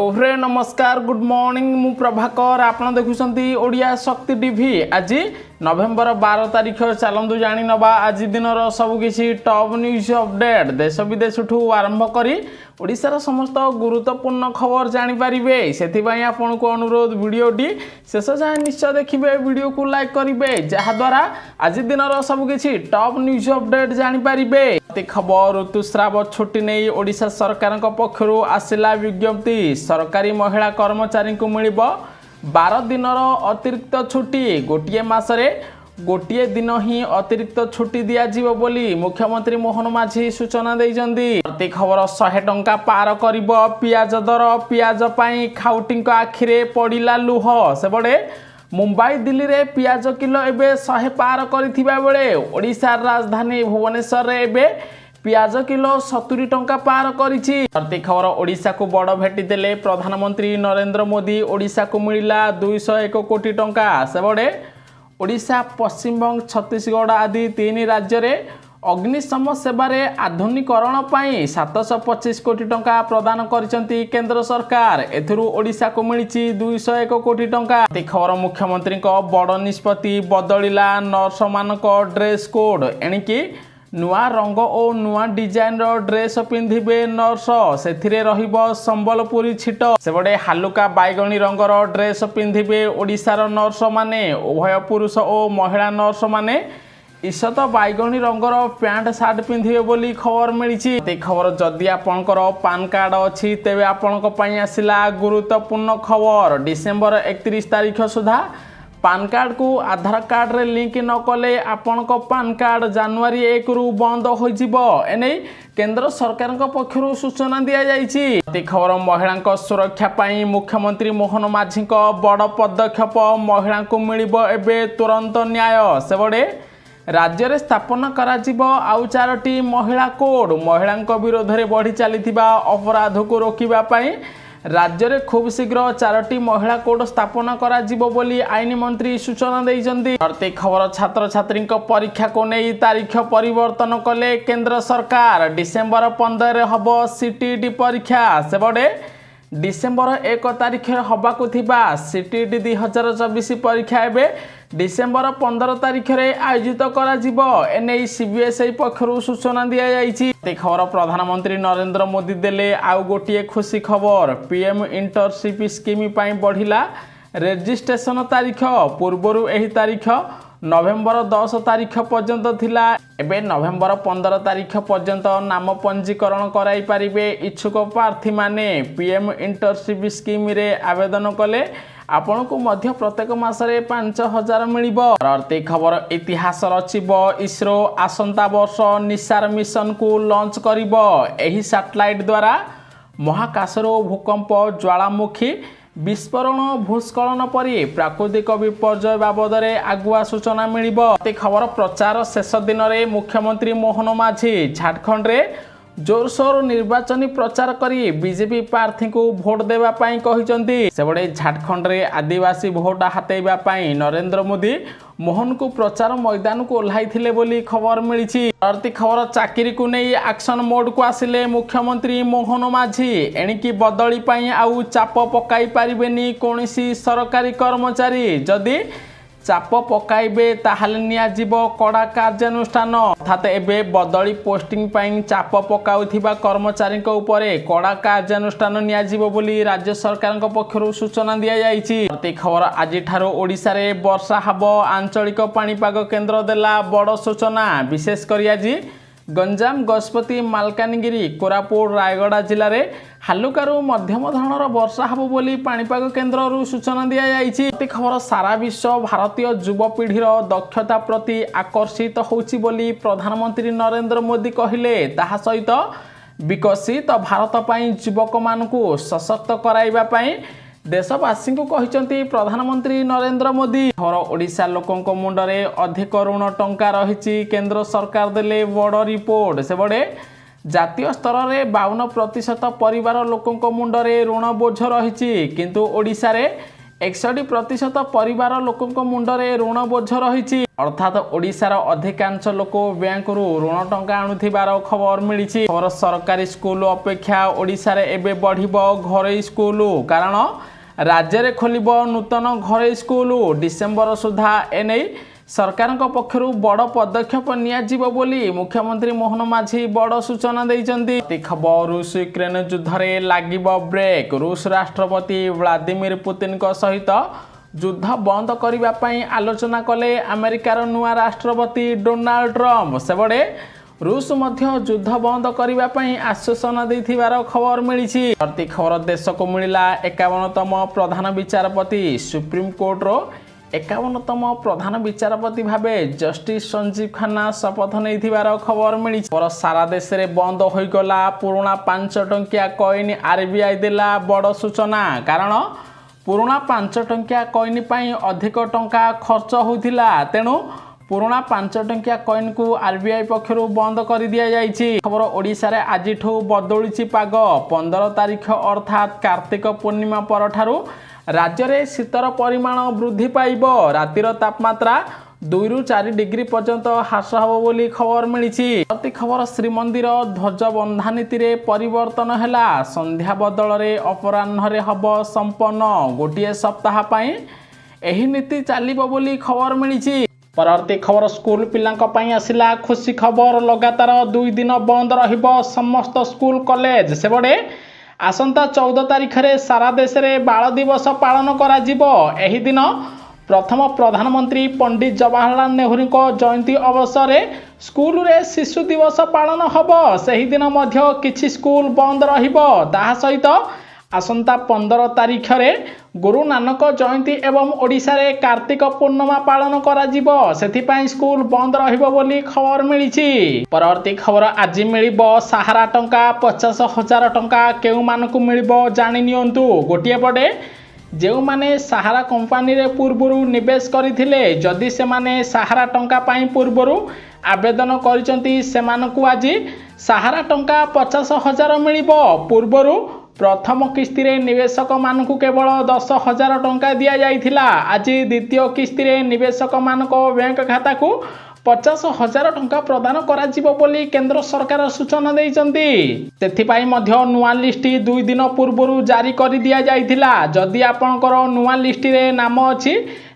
ओहरे नमस्कार good morning मु प्रभाकर आपण देखुछंती ओडिया शक्ति टीवी। आज नवेम्बर 12 तारिख चलतु जानी नवा आज दिन सबकि टॉप न्यूज अपडेट देश विदेश आरंभ करी ओडिशार समस्त गुरुत्वपूर्ण खबर जानीपारे से आपण को अनुरोध वीडियोटी शेष जाए निश्चय देखिए वीडियो को लाइक करेंगे जहाद्वारा आज दिन सबकि टॉप न्यूज अपडेट जानीपारे। खबर ऋतुस्राव छुट्टी नहीं ओडिशा सरकार पक्षर आसला विज्ञप्ति सरकारी महिला कर्मचारी को मिल 12 दिन अतिरिक्त छुट्टी गोटे मसरे गोटे दिन ही अतिरिक्त छुट्टी दिज्व बोली मुख्यमंत्री मोहन माझी सूचना देइछन्ती। प्रति खबर 100 टंका पार करिब पियाज दर पियाज पाई खाउटी आखिरे पड़िला लुह सेबड़े मुंबई दिल्ली रे पियाज किलो एबे 100 पार करिथिबा बेले ओडिशा राजधानी भुवनेश्वर रे एबे पियाज किलो 70 टंका पार करिछि। प्रति खबर ओडिशा को बड़ भेटी देले प्रधानमंत्री नरेंद्र मोदी ओडिशा को मिला 201 कोटी टंका सेबड़े ओडिशा पश्चिमबंग छत्तीसगढ़ आदि 3 राज्य रे अग्निशम सेवारे आधुनिकरण पाई 725 कोटी टंका प्रदान करिसंती केंद्र सरकार एथुरु ओडिशा को मिलिछि 201 कोटी टंका। खबर मुख्यमंत्री को बड़ निष्पत्ति बदलिला नर्स मानक ड्रेस कोड एणिकी नुआ रंग और नुआ डिजाइन रो ड्रेस पिंधिबे नर्स सेथिरे रहिबो संबलपुरी छिट सेबडे हालुका बैगणी रंगर ड्रेस पिंधिबे ओडिशार नर्स माने उभय पुरुष और महिला नर्स माने ईषत बैगणी रंगर पैंट सार्ट पिंधिबे बोली खबर मिली। खबर जदि आपणकर पान कार्ड अच्छी तेबे आपणक पई आसिला गुरुत्वपूर्ण खबर डिसेंबर 31 तारिख सुधा पान कार्ड को आधार कार्ड रे लिंक न कले आपण को पान कार्ड जनवरी 1 रु बंद हो जिवो एने केंद्र सरकार पक्षर सूचना दिया जाइछि। खबर महिला सुरक्षा पाई मुख्यमंत्री मोहन माझी बड़ पदक्षेप महिला को मिलिबो एबे तुरंत न्याय सेबड़े राज्य रे स्थापना कराजिबो आउ 4टी महिला कोड महिला विरोध में बढ़ी चलीथिबा अपराध को रोकिबा पाई राज्य रे खूब शीघ्र 4टी महिला कोड स्थापना कराजिबो बोली आईन मंत्री सूचना देइछन्ती। प्रत्येक खबर छात्र छात्री परीक्षा को नहीं तारीख परिवर्तन कले केंद्र सरकार डिसेंबर 15 रे हबो सीटीईटी परीक्षा सेबड़े डिसेंबर 1 तारिख हबाकु थिबा सीटीईटी 2024 परीक्षा एबे डिसेंबर 15 तारिख रे आयोजित करा जिवो एने सीबीएसई पक्षरु सूचना दिया जाइछि। खबर प्रधानमंत्री नरेंद्र मोदी देले आउ गोटिए खुशी खबर पीएम इंटर्नशिप स्कीम पाई बढ़िला रेजिस्ट्रेशन तारीख पूर्वरु एही तारीख नवेम्बर 10 तारिख पर्यंत थिला एबे नवेम्बर 15 तारिख पर्यंत नाम पंजीकरण कराई पारिबे इच्छुक प्रार्थी माने पीएम इंटर्नशिप स्कीम रे आवेदन कले आपण को मध्य प्रत्येक मासरे 5000 मिलिबो। प्रत्येक खबर इतिहास रचिबो इसरो आसंता वर्ष निसार मिशन को लॉन्च करिबो एही सैटेलाइट द्वारा महाकाशरो भूकंप ज्वालामुखी विस्फोरण भूस्खलन परी प्राकृतिक विपर्यय बाबद आगुआ सूचना मिलिबो। खबर प्रचार शेष दिन में मुख्यमंत्री मोहन माझी झारखंड रे जोरसोर निर्वाचनी प्रचार करी बीजेपी प्रार्थी को भोट देवा पाई कहिसंती सेबडे झारखंड रे आदिवासी भोट हातेबा पाई नरेंद्र मोदी मोहन को प्रचार मैदान को ओह्लाइथिले बोली खबर मिली। प्रति खबर चाकरी को नहीं एक्शन मोड को आसिले मुख्यमंत्री मोहन माझी एणिकी बदली पाई आउ चाप पकाई पारिबेनी कोनोसी सरकारी कर्मचारी जदि चाप पकाइबे ताहाले नियाजिबो कड़ा कार्यानुष्ठान अर्थात एबे बदली पोस्टिंग पाई चाप पकाउथिबा कर्मचारी उपरे कड़ा कार्यानुष्ठान नियाजिबो बोली राज्य सरकार पक्षरु सूचना दिया जाइछि। प्रति खबर आज ठारो ओडिशा रे वर्षा हबो आंचलिक पाणीपाग केंद्र देला बड़ सूचना विशेष करी आज गंजाम गजपति मालकानगिरी कोरापुट रायगड़ा जिले में हालुकारु मध्यम धरणर वर्षा हब बोली पाणीपाग केन्द्र सूचना दिया जाइछि। खबर सारा विश्व भारतीय युवपीढ़ीर दक्षता प्रति आकर्षित होउछि बोली प्रधानमंत्री नरेंद्र मोदी कहिले ताहा सहित विकसित भारत पाई युवक मानकु सशक्त कराइबा पाई देशवासी को कहते प्रधानमंत्री नरेंद्र मोदी। ओडिशा लोकों मुंडरे अधिक ऋण टंका रही केंद्र सरकार देले बड़ रिपोर्ट सेबड़े जातीय स्तर में 52% परिवार लोकों मुंडरे ऋण बोझ रही किंतु ओडिशा रे 61% परिवार लोकों मुंडरे ऋण बोझ रही अर्थात ओडिशार अधिकांश लोक बैंकरू ऋण टंका आणुथिबार खबर मिली। खबर सरकारी स्कूल अपेक्षा ओडिशा रे एबे बढ़िबो घरोई स्कूल कारण राज्य रे खोलिबो नूतन घरोई स्कूल डिसेम्बर सुधा एने सरकार पक्षर बड़ पदक्षेप नियाजिबो बोली मुख्यमंत्री मोहन माझी बड़ सूचना देइचंती। खबर रूस यूक्रेन युद्ध रे लागिबो ब्रेक रूस राष्ट्रपति व्लादिमीर पुतिन को सहित युद्ध बंद करिबा पई आलोचना कले अमेरिकार नुआ राष्ट्रपति डोनाल्ड ट्रम्प सेबडे रूस मध्य युद्ध बंद करिबा पई आश्वासन देथिबार खबर मिली। प्रति खबर देश को मिला 51तम प्रधान विचारपति सुप्रीम कोर्ट रो 51तम प्रधान विचारपति भावे जस्टिस संजीव खन्ना शपथ नहीं खबर मिली। सारा देश में बंद हो गला पुराना 5 टंकिया कॉइन आरबीआई देला बड़ सूचना कारण पुराना 5 टंकिया कॉइन पाई अधिक टंका खर्च होतिला तेणु पुराना 5 टंकिया कॉइन को आरबीआई पक्षर बंद कर दिया जाइछि। खबर ओडिशा रे आजिठू बदलुछि पाग 15 तारिख अर्थात कार्तिक पूर्णिमा परठारु राज्य में शीतर परिमाण वृद्धि पाइब रातिर तापमात्रा 2 ରୁ 4 डिग्री पर्यंत ह्रास हो बोली खबर मिली। प्रति खबर श्रीमंदिर ध्वज बंधा नीति रे परिवर्तन हैला संध्या बदल रे अपराह्न रे हब संपन्न गोटे सप्ताह पई एही नीति चलिबो बोली खबर मिली। परवर्ती खबर स्कूल पिलांक पई आसिला खुशी खबर लगातार 2 दिन बंद रहिबो समस्त स्कूल कॉलेज सेबडे आसंता 14 तारिख रे सारा देश में बाल दिवस पालन करा जिवो। एही दिन प्रथम प्रधानमंत्री पंडित जवाहरलाल नेहरू को जयंती अवसर में स्कूल रे शिशु दिवस पालन हबो। सही दिन मध्य किछि स्कूल बंद रहिबो ताहा सहित आसंता 15 तारिख रे गुरु नानक जयंती एवं ओडिशा रे कार्तिक पूर्णिमा पालन करा जिवो सेथिपाई स्कूल बंद रहिबो बोली खबर मिली। परवर्ती खबर आज मिलिबो सहारा टंका 50,000 टंका केउ मानकु मिलिबो जानि नियंतु। गोटिए पटे जेउ माने सहारा कंपनी रे पूर्वरु निवेश करिथिले जदि से माने सहारा टंका पाई पूर्वरु आवेदन करिसंती सेमानकु आज सहारा टंका 50,000 मिलिबो। पूर्वरु प्रथम किस्ती रे निवेशक मानकु केवल 10,000 टंका दिया जाइथिला आज द्वितीय किस्ती रे निवेशक मानको बैंक खाता को 50,000 टंका प्रदान करा जिवो बोली केंद्र सरकार सूचना देइचंती। तेथिपाई मध्य नुआ लिस्ट 2 दिन पूर्वरु जारी कर दिया जाइथिला जदि आपनकर नुआ लिस्ट रे नाम अछि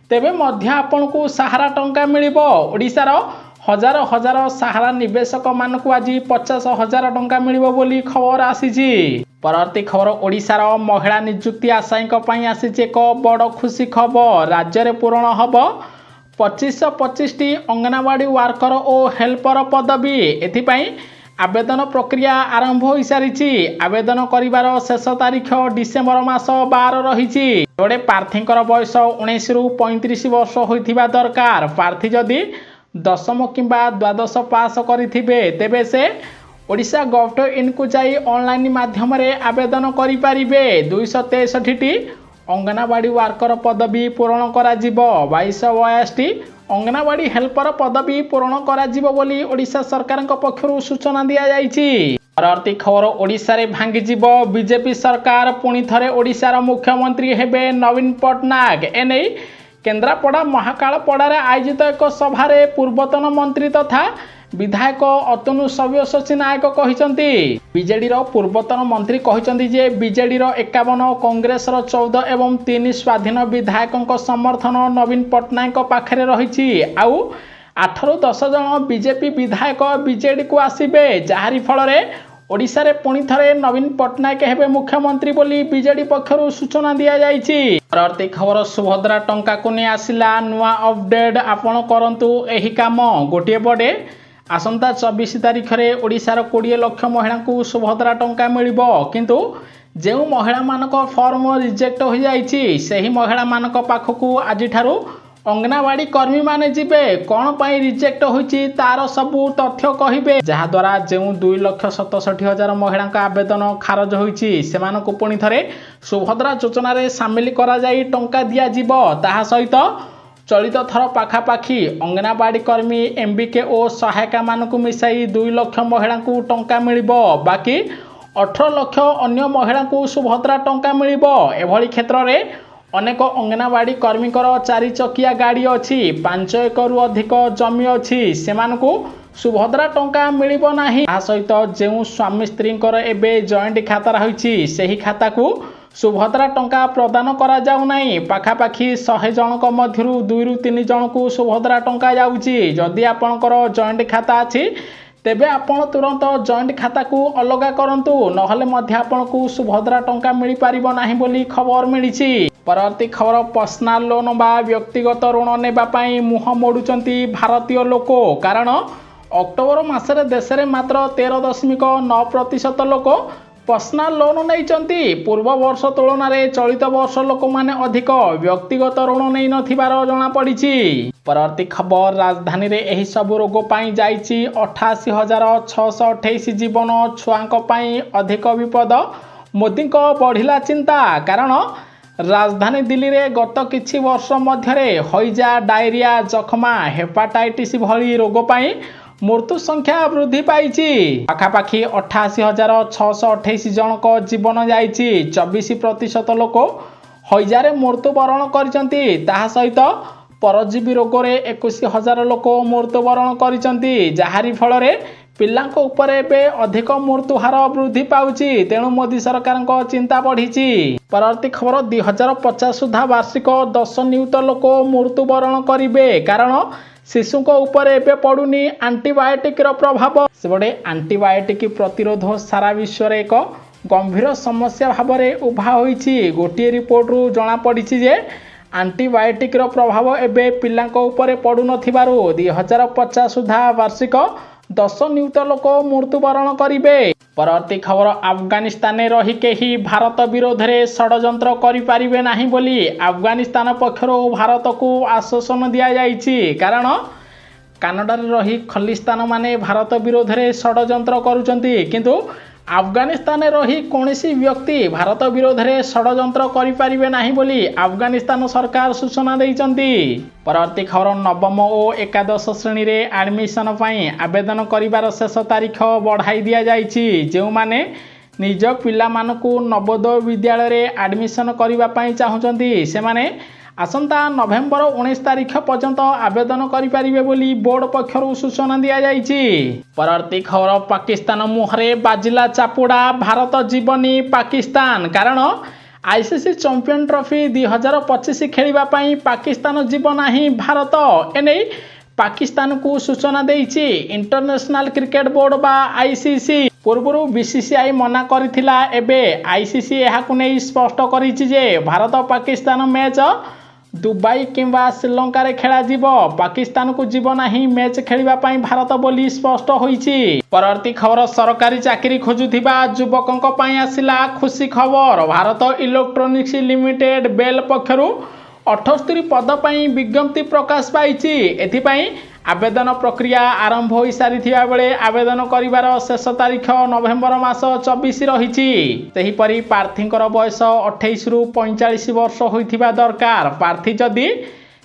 तेबे मध्य आपनको सहारा टंका मिलिबो। ओडिसा रो हजार हजार सहारा निवेशक मानकु आज 50,000 टंका मिलिबो बोली खबर आसीछि। परवर्ती खबर ओडिशा रो महिला नियुक्ति आशायीक पई आसीछि एक बड़ खुशी खबर राज्य रे पूर्ण हबो 25टी अंगनवाड़ी वर्कर और हेल्पर पदवी एथिपाई आवेदन प्रक्रिया आरंभ हो सारी आवेदन करिवार शेष तारीख डिसेम्बर मास 12 रही। जोड़े प्रार्थींकर बयस 19 ରୁ 35 वर्ष होइथिबा दरकार। प्रार्थी जदि 10म किंबा द्वादश पास करिथिबे तेबे से ओडिशा gov.in को जाई ऑनलाइन माध्यम रे आवेदन करि परिबे। 263टी अंगनवाड़ी वर्कर पदवी पूरण करा जिवो 2282टी अंगनवाड़ी हेल्पर पदवी पूरण करा जिवो बोली ओडिशा सरकार पक्षरु सूचना दिया जाइछि। परवर्ती खबर ओडिशा रे भांगी जिवो बीजेपी सरकार पुणी थरे ओडिशार मुख्यमंत्री हेबे नवीन पट्टनायक एने केन्द्रापड़ा महाकालपड़ा रे आयोजित एक सभा रे पूर्वतन मंत्री तथा विधायक अतनु सव्यसाची नायक कहिसंती। बीजेडी रो पूर्वतन मंत्री कहिसंती जे बीजेडी रो 51 कांग्रेस रो 14 एवं 3 स्वाधीन विधायकों समर्थन नवीन पट्टनायक पाखरे रहिछि आउ 8 ରୁ 10 जन बीजेपी विधायक बीजेडी को आसीबे जाहारी फल रे ओडिशा रे पुणी थरे नवीन पट्टनायक हेबे मुख्यमंत्री बोली बीजेडी पक्षरु सूचना दिया जाइछि। परवर्ती खबर सुभद्रा टंका को ने आसिला नुआ अपडेट आपण करंतु एही काम गोटिए पडे आसंता 24 तारिख रे ओडिशार 20 लाख महिला को सुभद्रा टंका मिलिबो किंतु जेउ महिला मानक फॉर्म रिजेक्ट हो जाइछि सेही महिला मानक पाखकू आजि ठारू अंगनवाड़ी कर्मी माने जिबे कोन पई रिजेक्ट होइछि तार सबु तथ्य कहिबे जहा द्वारा जेउ 2,67,000 महिला का आवेदन खारज होइछि सेमानकु पुणी थरे सुभद्रा योजना रे शामिल करा जाई टंका दिया जिवो ताहा सहित चलित थर पाखापाखी अंगनवाड़ी कर्मी एमबीके और सहायिका मानकु मिसाई 2 लाख महिला को टंका मिलिबो बाकी 18 लाख अन्य महिला को सुभद्रा टंका मिलिबो। एभली क्षेत्र रे अनेक अंगनवाड़ी कर्मीकर 4 चकिया गाड़ी अच्छी 5 एकरु अधिक जमी अच्छी सेमानकु सुभद्रा टंका मिलिबो नाही। आ सहित जो स्वामी स्त्रींकर एबे जॉइंट खाता रही ସେହି खाताକୁ सुभद्रा टंका प्रदान करा जाउ नाही। पाखापाखी 100 जनक मध्यरु 2 ରୁ 3 जनकु सुभद्रा टंका जाउची। जदि आपणकर जॉइंट खाता अछि तेबे आपण तुरंत जॉइंट खाता को अलगा करंतु नहले मध्य आपणकु सुभद्रा टंका मिली पारिबो नाही बोली खबर मिलिछि। परवर्ती खबर पर्सनाल लोन बा व्यक्तिगत ऋण नेबा पई मुह मोडुचंती भारतीय लोक। कारण अक्टोबर मासरे देश में मात्र 13.9% लोक पर्सनाल लोन नहीं। पूर्व वर्ष तुलन में चलित वर्ष लोक माने अधिक व्यक्तिगत ऋण नहीं नथिबार जना पड़ी। परवर्ती खबर राजधानी रे एही सब रोग पाई जाइछि 88,628 जीवन। छुआंक पाई अधिक विपद मोदी को बढ़िला चिंता। कारण राजधानी दिल्ली रे गत किछि वर्ष मध्यरे हईजा डायरिया जखमा हेपाटाइटिस भली रोग पाई मृत्यु संख्या वृद्धि पाई। पाखापाखी 88,628 जनक जीवन जाइछि। 24% लोक हईजारे मृत्युवरण करिसंती। ताहा सहित परजीवी रोग रे 21,000 लोक मृत्युवरण करिसंती। जाहारी फल रे पिलांको उपरे बे अधिक मृत्यु हार वृद्धि पाउछि। तेणु मोदी सरकार को चिंता बढ़ी। परवर्ती खबर 2050 सुधा वार्षिक 10 नियुत लोक मृत्युवरण करिवे। कारण शिशु को ऊपर एबे पड़ुनी आंटीबायोटिक रो प्रभाव। सेबडे आंटीबायोटिक प्रतिरोध सारा विश्व रे एक गंभीर समस्या भाव में उभा होईछि। गोटे रिपोर्ट रु जना पड़िछि जे आंटीबायोटिक रो प्रभाव एबे पिलांको ऊपर पड़ु नथिबारु 2050 सुधा वार्षिक 10 नियुत लोक मृत्युवरण करिवे। परवर्ती खबर अफगानिस्तान में रही केही भारत विरोध में षड्यंत्र करिपारिबे नाही बोली अफगानिस्तान पक्षरु भारत को आश्वासन दिया जाइछि। कारण कानाडा रे रही खलिस्तान माने भारत विरोध में षड्यंत्र करुचंती किंतु अफगानिस्तान में रही कोनोसी व्यक्ति भारत विरोध में षड्यंत्र करिपारिबे नाही बोली अफगानिस्तान सरकार सूचना दैचंती। परवर्ती खबर नवम और एकादश श्रेणी रे एडमिशन पई आवेदन करिवार शेष तारीख बढ़ाई दिया जाइछि। जो माने निज पिला मानकु नवोदय विद्यालय रे एडमिशन करिवा पई चाहुचंती से माने आसंता नवेम्बर 19 तारीख पर्यंत आवेदन करिपारिबे बोली बोर्ड पक्षरु सूचना दिया जाइछि। परवर्ती खबर पाकिस्तान मुहरे बाजिला चापुड़ा भारत जीवनी पाकिस्तान। कारण आईसीसी चैंपियन ट्रॉफी 2025 खेलिबा पई पाकिस्तान जीवन नाही भारत। एने पाकिस्तान को सूचना देइछि इंटरनेशनल क्रिकेट बोर्ड बा आईसीसी। पूर्व बीसीसीआई मना करथिला एबे आईसीसी एहाकु नै स्पष्ट करिछि जे भारत पाकिस्तान मैच दुबई किंवा श्रीलंका रे खेला जीव पाकिस्तान को जीव नाही मैच खेलिबा पई भारत बोली स्पष्ट होईछि। परवर्ती खबर सरकारी चाकरी खोजुथिबा युवकंक पई आसिला खुशी खबर। भारत इलेक्ट्रोनिक्स लिमिटेड बेल पक्षरु 78 पद पई विज्ञप्ति प्रकाश पाइछि। एथिपई आवेदन प्रक्रिया आरंभ हो सारी बेले आवेदन करिवार शेष तारीख नवेम्बर मास 24 रही। सेहीपरि प्रार्थींकर बयस 28 ରୁ 45 वर्ष होइथिबा दरकार। प्रार्थी जदि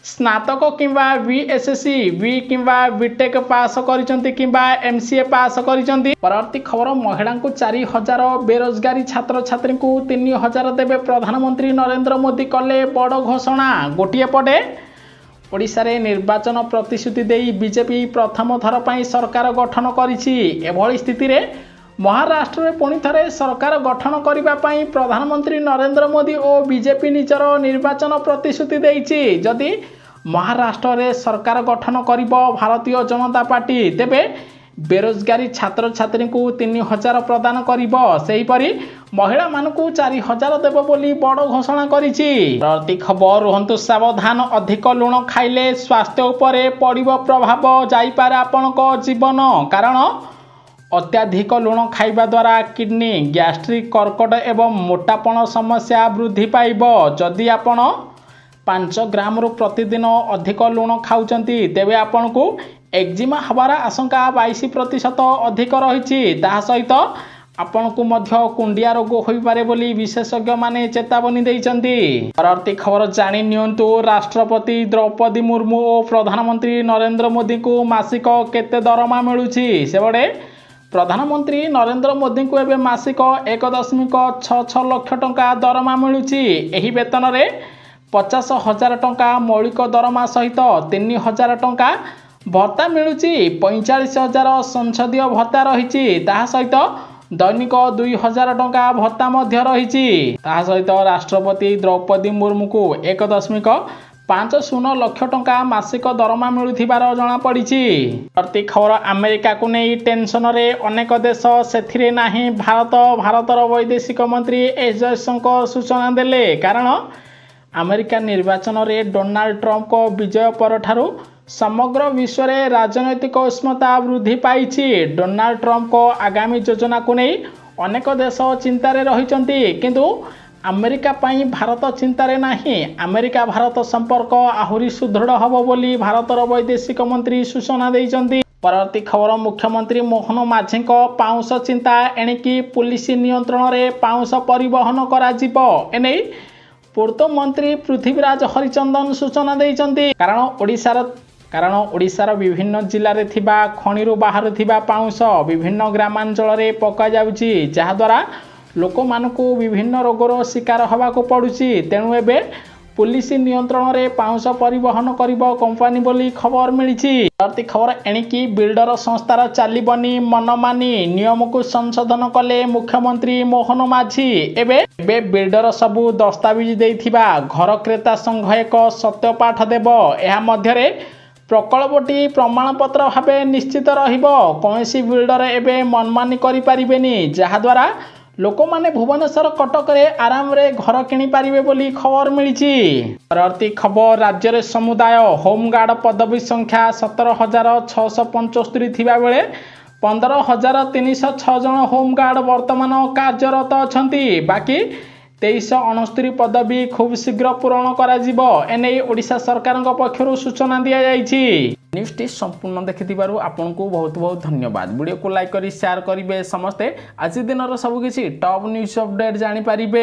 स्नातक किंवा बीएससी बी किंवा बीटेक पास करिसंती किंवा एमसीए पास करिसंती। परवर्ती खबर महिला को 4000 बेरोजगारी छात्र छात्री को 3000 देवे प्रधानमंत्री नरेंद्र मोदी कले बड़ घोषणा। गोटे पटे ओडिशा रे निर्वाचन प्रतिश्रुति देई बीजेपी प्रथम थर पई सरकार गठन करिछि। एभली स्थिति रे महाराष्ट्र में पुणी थे सरकार गठन करने प्रधानमंत्री नरेंद्र मोदी और बीजेपी निजर निर्वाचन प्रतिश्रुति देइछि। जदि महाराष्ट्र में सरकार गठन कर भारतीय जनता पार्टी तेबे बेरोजगारी छात्र छात्री को 3000 प्रदान करी महिला मानकु 4000 देव बोली बड़ घोषणा करिछि। प्रति खबर रुहंतु सावधान। अधिक लुण खाइले स्वास्थ्य उपरे पड़िबो प्रभाव जाइपारे आपनक जीवन। कारण अत्याधिक लुण खाइबा द्वारा किडनी गैस्ट्रिक कर्कट एवं मोटापण समस्या वृद्धि पाइब। जदि आपण 5 ग्राम रु प्रतिदिन अधिक लुण खाउचंती तेबे आपनकु एक्जिमा हबार आशंका 22% अधिक रही। ताहा सहित आपनकु मध्य कुंडिया रोग होई पारे बोली विशेषज्ञ माने चेतावनी देइचंती। परवर्ती खबर जानि नियंतु राष्ट्रपति द्रौपदी मुर्मू और प्रधानमंत्री नरेंद्र मोदी को मासिक केते दरमा मिलुछि। सेबडे प्रधानमंत्री नरेंद्र मोदी को एबे मासिक 1.66 लाख टंका दरमा मिलुछि। एही वेतन रे 50,000 टंका मौलिक दरमा सहित 3,000 टंका भत्ता मिलुची 45,000 संसदीय भत्ता रही सहित दैनिक 2,000 टंका भत्ता मध्य रही सहित राष्ट्रपति द्रौपदी मुर्मू को 1.50 लाख टंका मासिक दरमा मिलुथिबार जणा पड़िछि। प्रति खबर अमेरिका को नहीं टेंशन रे अनेक देश सेथिरे नाही भारतर वैदेशिक मंत्री एस जयशंकर सूचना देले कारण अमेरिका निर्वाचन में डोनाल्ड ट्रंप को विजय पर ठारू समग्र विश्व में राजनैतिक उष्णता वृद्धि पाई। डोनाल्ड ट्रंप को आगामी योजना को नहीं अनेक देश चिंतार रही किंतु अमेरिका पाई भारत चिंतार नहीं। अमेरिका भारत संपर्क आहुरी सुदृढ़ हब बोली भारतर वैदेशिक मंत्री सूचना देइचंती। परवर्ती खबर मुख्यमंत्री मोहन माझी पाउंस चिंता एणिकी पुलिस नियंत्रण में पाउंस परिवहन करा एने पूर्त मंत्री पृथ्वीराज हरिचंदन सूचना देइचंती कारण ओडिशार विभिन्न जिले में थिबा खणिरू बाहर थिबा पाउंस विभिन्न ग्रामांचल रे पका जाउची जहाद्वारा लोक मानकु विभिन्न रोगर शिकार होबाकु पड़ुची। तेणु एबे पुलिस नियंत्रण में पाउंस परिवहन करिबो कंपनी बोली खबर मिलिछि। प्रति खबर एणिकी बिल्डर संस्थार चलीबनी मनमानी नियम को संशोधन कले मुख्यमंत्री मोहन माझी। एबे बिल्डर सबू दस्तावेज देइथिबा घर क्रेता संघ एक सत्यपाठ देव एहा मध्यरे प्रकल्पटी प्रमाणपत्र भाव निश्चित रहिबो। कौनसी बिल्डर एबे मनमानी करि परिबेनी जहाद्वारा लोक माने भुवनेश्वर कटक रे आराम रे घर किनी पारिबे बोली खबर मिलिछि। परवर्ती खबर राज्य रे समुदाय होमगार्ड पदवी संख्या 17,675 थिबा बेले 15,306 जन होमगार्ड वर्तमान कार्यरत अछंती। बाकी 2369 पदवी खूब शीघ्र पूरण करा जिवो एने ओडिशा सरकार पक्षरु सूचना दिया जाइछि। न्यूज़ टी संपूर्ण देखिथिबारु आपनको बहुत बहुत धन्यवाद। वीडियो को लाइक करी शेयर करिवे समस्ते आज दिन सबकिछि टॉप न्यूज़ अपडेट जानि पारिबे।